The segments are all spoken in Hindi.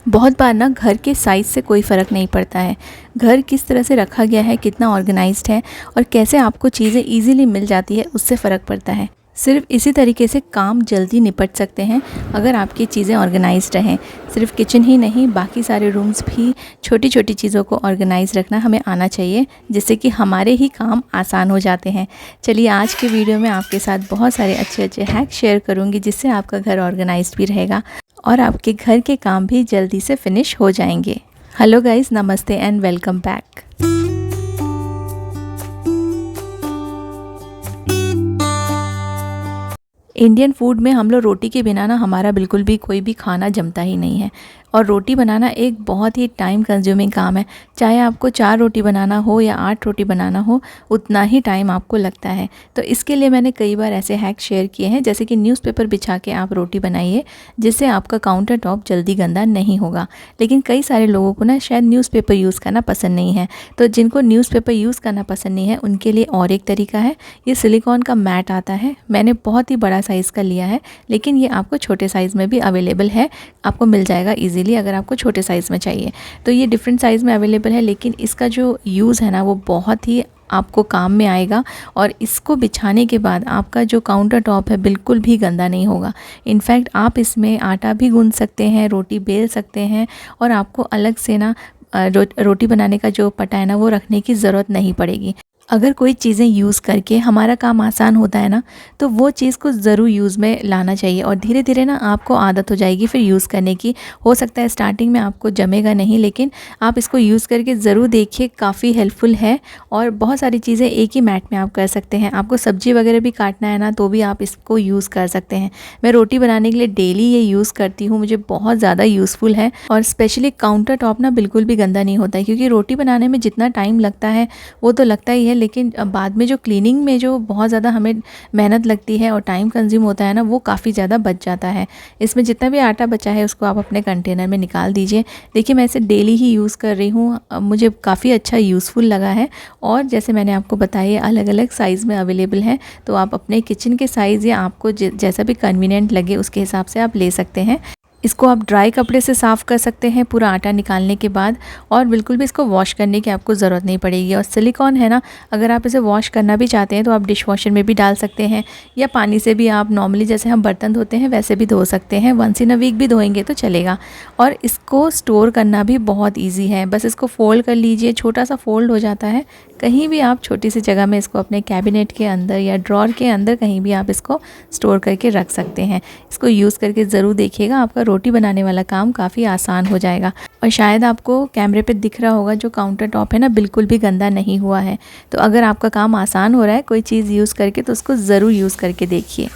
बहुत बार ना घर के साइज़ से कोई फ़र्क नहीं पड़ता है। घर किस तरह से रखा गया है, कितना ऑर्गेनाइज्ड है और कैसे आपको चीज़ें ईज़िली मिल जाती है, उससे फ़र्क पड़ता है। सिर्फ़ इसी तरीके से काम जल्दी निपट सकते हैं अगर आपकी चीज़ें ऑर्गेनाइज्ड रहें। सिर्फ किचन ही नहीं, बाकी सारे रूम्स भी छोटी छोटी चीज़ों को ऑर्गेनाइज रखना हमें आना चाहिए, जिससे कि हमारे ही काम आसान हो जाते हैं। चलिए आज के वीडियो में आपके साथ बहुत सारे अच्छे अच्छे हैक शेयर करूँगी, जिससे आपका घर ऑर्गेनाइज्ड भी रहेगा और आपके घर के काम भी जल्दी से फिनिश हो जाएंगे। हेलो गाइस, नमस्ते and welcome back. Indian food में हम लोग रोटी के बिना ना हमारा बिल्कुल भी कोई भी खाना जमता ही नहीं है। और रोटी बनाना एक बहुत ही टाइम कंज्यूमिंग काम है। चाहे आपको 4 रोटी बनाना हो या 8 रोटी बनाना हो, उतना ही टाइम आपको लगता है। तो इसके लिए मैंने कई बार ऐसे हैक शेयर किए हैं, जैसे कि न्यूज़पेपर बिछा के आप रोटी बनाइए, जिससे आपका काउंटर टॉप जल्दी गंदा नहीं होगा। लेकिन कई सारे लोगों को ना शायद न्यूज़पेपर यूज़ करना पसंद नहीं है। तो जिनको न्यूज़पेपर यूज़ करना पसंद नहीं है, उनके लिए और एक तरीका है। ये सिलिकॉन का मैट आता है। मैंने बहुत ही बड़ा साइज़ का लिया है, लेकिन ये आपको छोटे साइज़ में भी अवेलेबल है, आपको मिल जाएगा इजीली अगर आपको छोटे साइज़ में चाहिए। तो ये डिफरेंट साइज़ में अवेलेबल है, लेकिन इसका जो यूज़ है ना, वो बहुत ही आपको काम में आएगा। और इसको बिछाने के बाद आपका जो काउंटर टॉप है बिल्कुल भी गंदा नहीं होगा। इनफैक्ट आप इसमें आटा भी गूंद सकते हैं, रोटी बेल सकते हैं, और आपको अलग से ना रोटी बनाने का जो पटा है ना, वो रखने की ज़रूरत नहीं पड़ेगी। अगर कोई चीज़ें यूज़ करके हमारा काम आसान होता है ना, तो वो चीज़ को ज़रूर यूज़ में लाना चाहिए, और धीरे धीरे ना आपको आदत हो जाएगी फिर यूज़ करने की। हो सकता है स्टार्टिंग में आपको जमेगा नहीं, लेकिन आप इसको यूज़ करके ज़रूर देखिए, काफ़ी हेल्पफुल है। और बहुत सारी चीज़ें एक ही मैट में आप कर सकते हैं। आपको सब्ज़ी वगैरह भी काटना है ना, तो भी आप इसको यूज़ कर सकते हैं। मैं रोटी बनाने के लिए डेली ये यूज़ करती हूँ, मुझे बहुत ज़्यादा यूज़फुल है। और स्पेशली काउंटर टॉप ना बिल्कुल भी गंदा नहीं होता है, क्योंकि रोटी बनाने में जितना टाइम लगता है वो तो लगता ही है, लेकिन बाद में जो क्लीनिंग में जो बहुत ज़्यादा हमें मेहनत लगती है और टाइम कंज्यूम होता है ना, वो काफ़ी ज़्यादा बच जाता है। इसमें जितना भी आटा बचा है उसको आप अपने कंटेनर में निकाल दीजिए। देखिए मैं इसे डेली ही यूज़ कर रही हूँ, मुझे काफ़ी अच्छा यूज़फुल लगा है। और जैसे मैंने आपको बताया, अलग अलग साइज़ में अवेलेबल है, तो आप अपने किचन के साइज़ या आपको जैसा भी कन्वीनियंट लगे उसके हिसाब से आप ले सकते हैं। इसको आप ड्राई कपड़े से साफ़ कर सकते हैं पूरा आटा निकालने के बाद, और बिल्कुल भी इसको वॉश करने की आपको ज़रूरत नहीं पड़ेगी। और सिलिकॉन है ना, अगर आप इसे वॉश करना भी चाहते हैं तो आप डिश वॉशर में भी डाल सकते हैं, या पानी से भी आप नॉर्मली जैसे हम बर्तन धोते हैं वैसे भी धो सकते हैं। वंस इन अ वीक भी धोएंगे तो चलेगा। और इसको स्टोर करना भी बहुत ईजी है। बस इसको फ़ोल्ड कर लीजिए, छोटा सा फ़ोल्ड हो जाता है। कहीं भी आप छोटी सी जगह में इसको अपने कैबिनेट के अंदर या ड्रॉर के अंदर कहीं भी आप इसको स्टोर करके रख सकते हैं। इसको यूज़ करके ज़रूर देखिएगा, आपका रोटी बनाने वाला काम काफ़ी आसान हो जाएगा। और शायद आपको कैमरे पे दिख रहा होगा, जो काउंटर टॉप है ना, बिल्कुल भी गंदा नहीं हुआ है। तो अगर आपका काम आसान हो रहा है कोई चीज़ यूज़ करके, तो उसको ज़रूर यूज़ करके देखिए।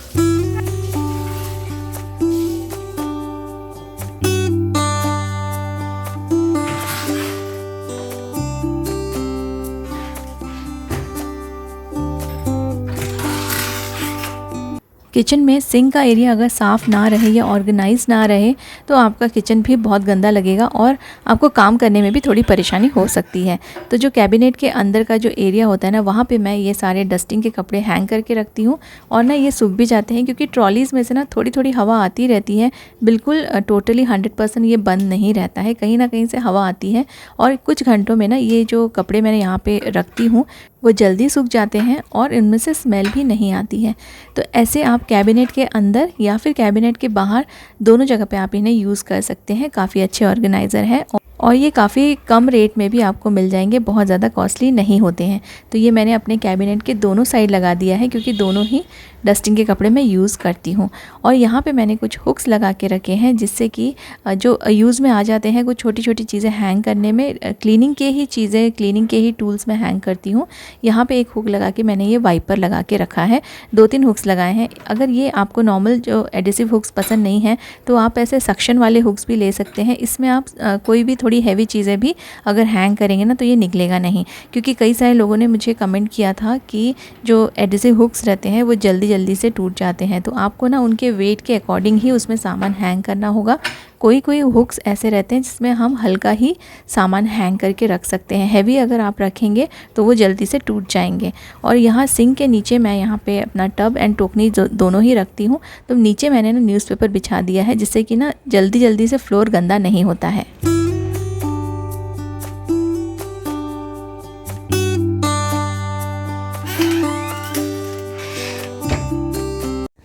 किचन में सिंक का एरिया अगर साफ़ ना रहे या ऑर्गेनाइज ना रहे, तो आपका किचन भी बहुत गंदा लगेगा और आपको काम करने में भी थोड़ी परेशानी हो सकती है। तो जो कैबिनेट के अंदर का जो एरिया होता है ना, वहाँ पे मैं ये सारे डस्टिंग के कपड़े हैंग करके रखती हूँ। और ना ये सूख भी जाते हैं, क्योंकि ट्रॉलीज़ में से ना थोड़ी थोड़ी हवा आती रहती है। बिल्कुल टोटली 100% ये बंद नहीं रहता है, कहीं ना कहीं से हवा आती है। और कुछ घंटों में ना ये जो कपड़े मैंने यहाँ पे रखती हूँ वो जल्दी सूख जाते हैं, और इनमें से स्मेल भी नहीं आती है। तो ऐसे आप कैबिनेट के अंदर या फिर कैबिनेट के बाहर, दोनों जगह पे आप इन्हें यूज़ कर सकते हैं। काफ़ी अच्छे ऑर्गेनाइज़र है, और ये काफ़ी कम रेट में भी आपको मिल जाएंगे, बहुत ज़्यादा कॉस्टली नहीं होते हैं। तो ये मैंने अपने कैबिनेट के दोनों साइड लगा दिया है, क्योंकि दोनों ही डस्टिंग के कपड़े मैं यूज़ करती हूँ। और यहाँ पे मैंने कुछ हुक्स लगा के रखे हैं, जिससे कि जो यूज़ में आ जाते हैं कुछ छोटी छोटी चीज़ें हैंग करने में। क्लीनिंग के ही चीज़ें, क्लीनिंग के ही टूल्स मैं हैंग करती हूँ। यहाँ पे एक हुक लगा के मैंने ये वाइपर लगा के रखा है। 2-3 हुक्स लगाए हैं। अगर ये आपको नॉर्मल जो एडिसिव हुक्स पसंद नहीं है, तो आप ऐसे सक्शन वाले हुक्स भी ले सकते हैं। इसमें आप कोई भी थोड़ी हैवी चीज़ें भी अगर हैंग करेंगे ना, तो ये निकलेगा नहीं। क्योंकि कई सारे लोगों ने मुझे कमेंट किया था कि जो एडिसिव हुक्स रहते हैं वो जल्दी जल्दी से टूट जाते हैं। तो आपको ना उनके वेट के अकॉर्डिंग ही उसमें सामान हैंग करना होगा। कोई कोई हुक्स ऐसे रहते हैं जिसमें हम हल्का ही सामान हैंग करके रख सकते हैं, हैवी अगर आप रखेंगे तो वो जल्दी से टूट जाएंगे। और यहाँ सिंक के नीचे मैं यहाँ पे अपना टब एंड टोकनी दोनों ही रखती हूँ। तो नीचे मैंने ना न्यूज़पेपर बिछा दिया है जिससे कि ना जल्दी जल्दी से फ्लोर गंदा नहीं होता है।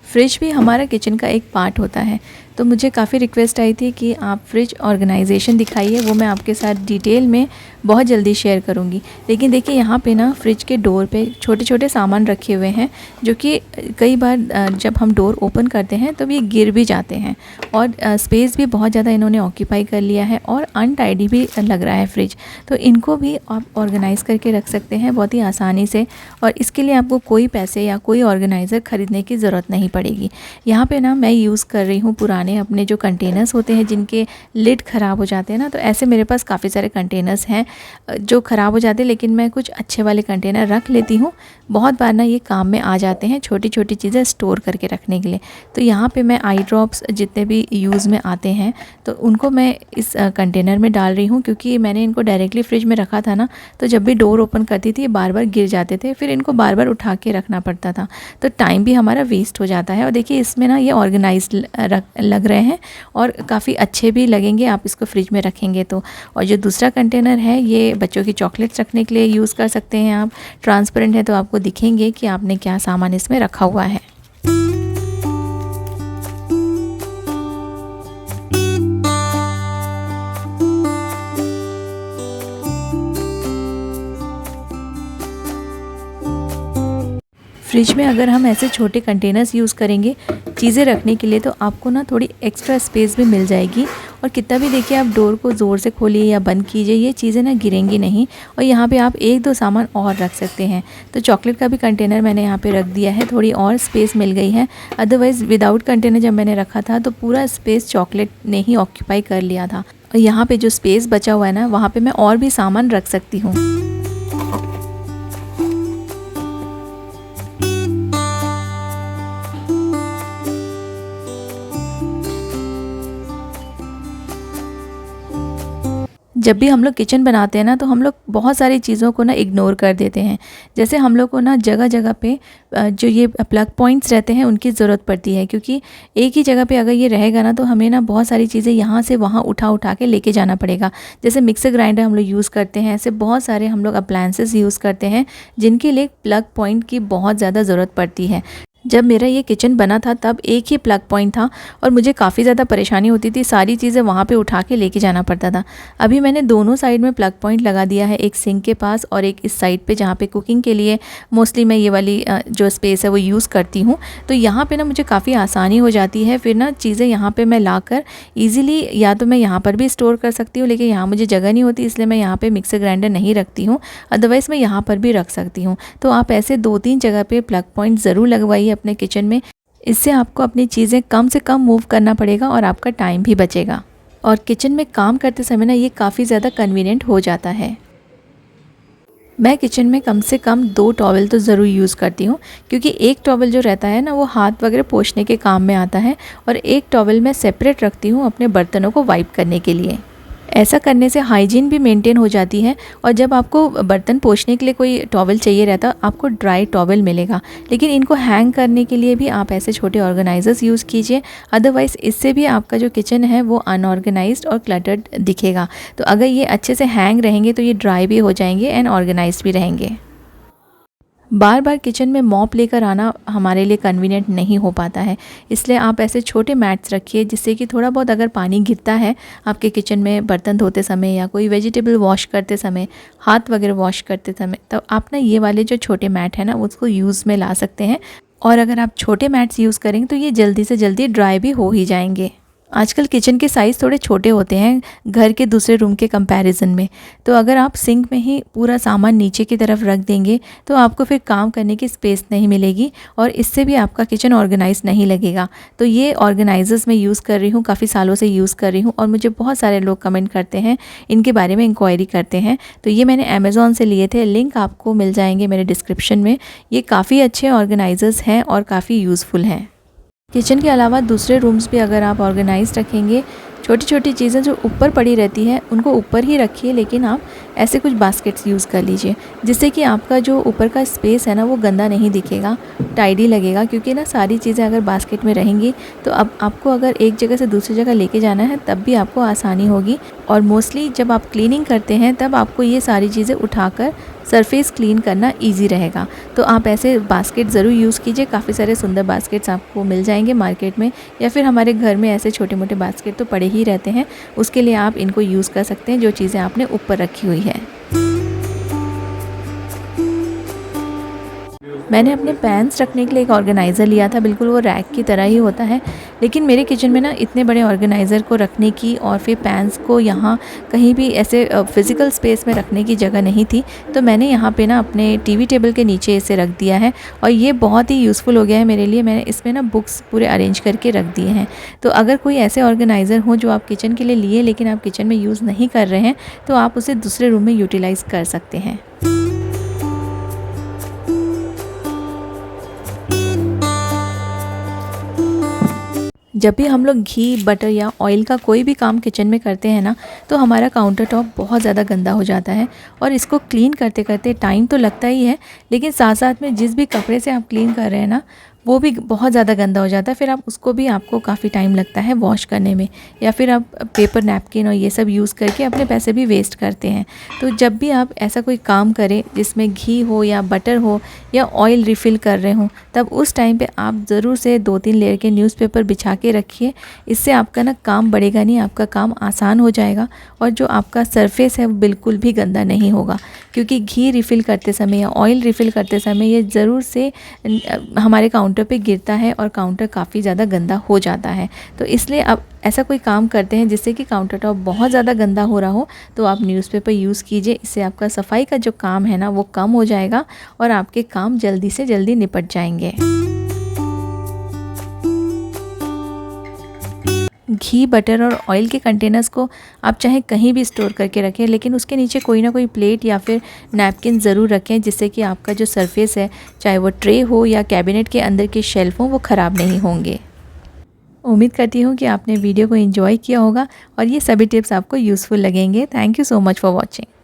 फ्रिज भी हमारा किचन का एक पार्ट होता है। तो मुझे काफ़ी रिक्वेस्ट आई थी कि आप फ्रिज ऑर्गेनाइजेशन दिखाइए, वो मैं आपके साथ डिटेल में बहुत जल्दी शेयर करूंगी। लेकिन देखिए यहाँ पे ना फ्रिज के डोर पे छोटे छोटे सामान रखे हुए हैं जो कि कई बार जब हम डोर ओपन करते हैं तो ये गिर भी जाते हैं और स्पेस भी बहुत ज़्यादा इन्होंने ऑक्यूपाई कर लिया है और अनटाइडी भी लग रहा है फ्रिज। तो इनको भी आप ऑर्गेनाइज़ करके रख सकते हैं बहुत ही आसानी से, और इसके लिए आपको कोई पैसे या कोई ऑर्गेनाइज़र ख़रीदने की ज़रूरत नहीं पड़ेगी। यहाँ पर ना मैं यूज़ कर रही हूँ पुराने अपने जो कंटेनर्स होते हैं जिनके लिड ख़राब हो जाते हैं ना, तो ऐसे मेरे पास काफ़ी सारे कंटेनर्स हैं जो ख़राब हो जाते हैं, लेकिन मैं कुछ अच्छे वाले कंटेनर रख लेती हूँ। बहुत बार ना ये काम में आ जाते हैं छोटी छोटी चीज़ें स्टोर करके रखने के लिए। तो यहाँ पे मैं आई ड्रॉप्स जितने भी यूज़ में आते हैं तो उनको मैं इस कंटेनर में डाल रही हूँ, क्योंकि मैंने इनको डायरेक्टली फ्रिज में रखा था ना, तो जब भी डोर ओपन करती थी बार बार गिर जाते थे, फिर इनको बार बार उठा के रखना पड़ता था, तो टाइम भी हमारा वेस्ट हो जाता है। और देखिए इसमें ना ये ऑर्गेनाइज लग रहे हैं और काफ़ी अच्छे भी लगेंगे आप इसको फ्रिज में रखेंगे तो। और जो दूसरा कंटेनर है ये बच्चों की चॉकलेट्स रखने के लिए यूज़ कर सकते हैं आप। ट्रांसपेरेंट है तो आपको दिखेंगे कि आपने क्या सामान इसमें रखा हुआ है। फ्रिज में अगर हम ऐसे छोटे कंटेनर्स यूज़ करेंगे चीज़ें रखने के लिए तो आपको ना थोड़ी एक्स्ट्रा स्पेस भी मिल जाएगी। और कितना भी देखिए आप डोर को ज़ोर से खोलिए या बंद कीजिए, ये चीज़ें ना गिरेंगी नहीं। और यहाँ पे आप एक दो सामान और रख सकते हैं। तो चॉकलेट का भी कंटेनर मैंने यहाँ पे रख दिया है, थोड़ी और स्पेस मिल गई है। अदरवाइज़ विदाउट कंटेनर जब मैंने रखा था तो पूरा स्पेस चॉकलेट ने ही ऑक्यूपाई कर लिया था। और यहाँ पर जो स्पेस बचा हुआ है ना, वहाँ पर मैं और भी सामान रख सकती हूँ। जब भी हम लोग किचन बनाते हैं ना तो हम लोग बहुत सारी चीज़ों को ना इग्नोर कर देते हैं। जैसे हम लोग को ना जगह जगह पे जो ये प्लग पॉइंट्स रहते हैं उनकी ज़रूरत पड़ती है, क्योंकि एक ही जगह पे अगर ये रहेगा ना तो हमें ना बहुत सारी चीज़ें यहाँ से वहाँ उठा के लेके जाना पड़ेगा। जैसे मिक्सर ग्राइंडर हम लोग यूज़ करते हैं, ऐसे बहुत सारे हम लोग अप्लायंसेस यूज़ करते हैं जिनके लिए प्लग पॉइंट की बहुत ज़्यादा ज़रूरत पड़ती है। जब मेरा ये किचन बना था तब एक ही प्लग पॉइंट था और मुझे काफ़ी ज़्यादा परेशानी होती थी, सारी चीज़ें वहाँ पे उठा के लेके जाना पड़ता था। अभी मैंने दोनों साइड में प्लग पॉइंट लगा दिया है, एक सिंक के पास और एक इस साइड पे जहाँ पे कुकिंग के लिए मोस्टली मैं ये वाली जो स्पेस है वो यूज़ करती हूँ। तो यहाँ पर ना मुझे काफ़ी आसानी हो जाती है, फिर ना चीज़ें यहाँ पर मैं ला कर ईज़िली या तो मैं यहाँ पर भी स्टोर कर सकती हूँ, लेकिन यहाँ मुझे जगह नहीं होती इसलिए मैं यहाँ पर मिक्सर ग्राइंडर नहीं रखती हूँ। अदरवाइज़ मैं यहाँ पर भी रख सकती हूँ। तो आप ऐसे 2-3 जगह पर प्लग पॉइंट ज़रूर लगवाइए अपने किचन में। इससे आपको अपनी चीज़ें कम से कम मूव करना पड़ेगा और आपका टाइम भी बचेगा। और किचन में काम करते समय ना ये काफ़ी ज़्यादा कन्वीनियंट हो जाता है। मैं किचन में कम से कम 2 टॉवल तो ज़रूर यूज़ करती हूँ, क्योंकि एक टॉवल जो रहता है ना वो हाथ वगैरह पोंछने के काम में आता है और एक टॉवल मैं सेपरेट रखती हूँ अपने बर्तनों को वाइप करने के लिए। ऐसा करने से हाइजीन भी मेंटेन हो जाती है और जब आपको बर्तन पोंछने के लिए कोई टॉवल चाहिए रहता आपको ड्राई टॉवल मिलेगा। लेकिन इनको हैंग करने के लिए भी आप ऐसे छोटे ऑर्गेनाइजर्स यूज़ कीजिए, अदरवाइज़ इससे भी आपका जो किचन है वो अनऑर्गेनाइज्ड और क्लटर्ड दिखेगा। तो अगर ये अच्छे से हैंग रहेंगे तो ये ड्राई भी हो जाएंगे एंड ऑर्गेनाइज्ड भी रहेंगे। बार बार किचन में मॉप लेकर आना हमारे लिए कन्वीनियंट नहीं हो पाता है, इसलिए आप ऐसे छोटे मैट्स रखिए जिससे कि थोड़ा बहुत अगर पानी गिरता है आपके किचन में बर्तन धोते समय या कोई वेजिटेबल वॉश करते समय, हाथ वगैरह वॉश करते समय, तो आप ना ये वाले जो छोटे मैट है ना उसको यूज़ में ला सकते हैं। और अगर आप छोटे मैट्स यूज़ करेंगे तो ये जल्दी से जल्दी ड्राई भी हो ही जाएंगे। आजकल किचन के साइज़ थोड़े छोटे होते हैं घर के दूसरे रूम के कंपैरिजन में, तो अगर आप सिंक में ही पूरा सामान नीचे की तरफ रख देंगे तो आपको फिर काम करने की स्पेस नहीं मिलेगी और इससे भी आपका किचन ऑर्गेनाइज नहीं लगेगा। तो ये ऑर्गेनाइजर्स मैं यूज़ कर रही हूँ, काफ़ी सालों से यूज़ कर रही हूँ और मुझे बहुत सारे लोग कमेंट करते हैं, इनके बारे में इंक्वायरी करते हैं। तो ये मैंने अमेज़ॉन से लिए थे, लिंक आपको मिल जाएंगे मेरे डिस्क्रिप्शन में। ये काफ़ी अच्छे ऑर्गेनाइजर्स हैं और काफ़ी यूज़फुल हैं। किचन के अलावा दूसरे रूम्स भी अगर आप ऑर्गेनाइज रखेंगे, छोटी छोटी चीज़ें जो ऊपर पड़ी रहती हैं उनको ऊपर ही रखिए, लेकिन आप ऐसे कुछ बास्केट्स यूज़ कर लीजिए जिससे कि आपका जो ऊपर का स्पेस है ना वो गंदा नहीं दिखेगा, टाइडी लगेगा। क्योंकि ना सारी चीज़ें अगर बास्केट में रहेंगी तो अब आपको अगर एक जगह से दूसरी जगह लेके जाना है तब भी आपको आसानी होगी। और मोस्टली जब आप क्लीनिंग करते हैं तब आपको ये सारी चीज़ें उठाकर सरफेस क्लीन करना इजी रहेगा। तो आप ऐसे बास्केट ज़रूर यूज़ कीजिए, काफ़ी सारे सुंदर बास्केट्स आपको मिल जाएंगे मार्केट में, या फिर हमारे घर में ऐसे छोटे मोटे बास्केट तो पड़े ही रहते हैं, उसके लिए आप इनको यूज़ कर सकते हैं जो चीज़ें आपने ऊपर रखी हुई है। मैंने अपने पैन्स रखने के लिए एक ऑर्गेनाइज़र लिया था, बिल्कुल वो रैक की तरह ही होता है, लेकिन मेरे किचन में ना इतने बड़े ऑर्गेनाइज़र को रखने की और फिर पैन्स को यहाँ कहीं भी ऐसे फ़िज़िकल स्पेस में रखने की जगह नहीं थी। तो मैंने यहाँ पे ना अपने टीवी टेबल के नीचे इसे रख दिया है और ये बहुत ही यूज़फुल हो गया है मेरे लिए। मैंने इसमें ना बुक्स पूरे अरेंज करके रख दिए हैं। तो अगर कोई ऐसे ऑर्गेनाइज़र हो जो आप किचन के लिए लिए लेकिन आप किचन में यूज़ नहीं कर रहे हैं, तो आप उसे दूसरे रूम में यूटिलाइज़ कर सकते हैं। जब भी हम लोग घी, बटर या ऑयल का कोई भी काम किचन में करते हैं ना, तो हमारा काउंटर टॉप बहुत ज़्यादा गंदा हो जाता है और इसको क्लीन करते करते टाइम तो लगता ही है, लेकिन साथ साथ में जिस भी कपड़े से आप क्लीन कर रहे हैं ना वो भी बहुत ज़्यादा गंदा हो जाता है। फिर आप उसको भी आपको काफ़ी टाइम लगता है वॉश करने में, या फिर आप पेपर नैपकिन और ये सब यूज़ करके अपने पैसे भी वेस्ट करते हैं। तो जब भी आप ऐसा कोई काम करें जिसमें घी हो या बटर हो या ऑयल रिफ़िल कर रहे हों, तब उस टाइम पे आप ज़रूर से 2-3 लेयर के न्यूज़पेपर बिछा के रखिए। इससे आपका ना काम बढ़ेगा नहीं, आपका काम आसान हो जाएगा और जो आपका सरफेस है वो बिल्कुल भी गंदा नहीं होगा। क्योंकि घी रिफ़िल करते समय या ऑयल रिफ़िल करते समय ये ज़रूर से हमारे काउंटर पे गिरता है और काउंटर काफ़ी ज़्यादा गंदा हो जाता है। तो इसलिए अब ऐसा कोई काम करते हैं जिससे कि काउंटर टॉप बहुत ज़्यादा गंदा हो रहा हो, तो आप न्यूज़पेपर यूज़ कीजिए। इससे आपका सफाई का जो काम है ना वो कम हो जाएगा और आपके काम जल्दी से जल्दी निपट जाएंगे। घी, बटर और ऑयल के कंटेनर्स को आप चाहे कहीं भी स्टोर करके रखें, लेकिन उसके नीचे कोई ना कोई प्लेट या फिर नैपकिन ज़रूर रखें, जिससे कि आपका जो सरफेस है, चाहे वो ट्रे हो या कैबिनेट के अंदर के शेल्फ हो, वो ख़राब नहीं होंगे। उम्मीद करती हूँ कि आपने वीडियो को एंजॉय किया होगा और ये सभी टिप्स आपको यूज़फुल लगेंगे। Thank you so much for watching.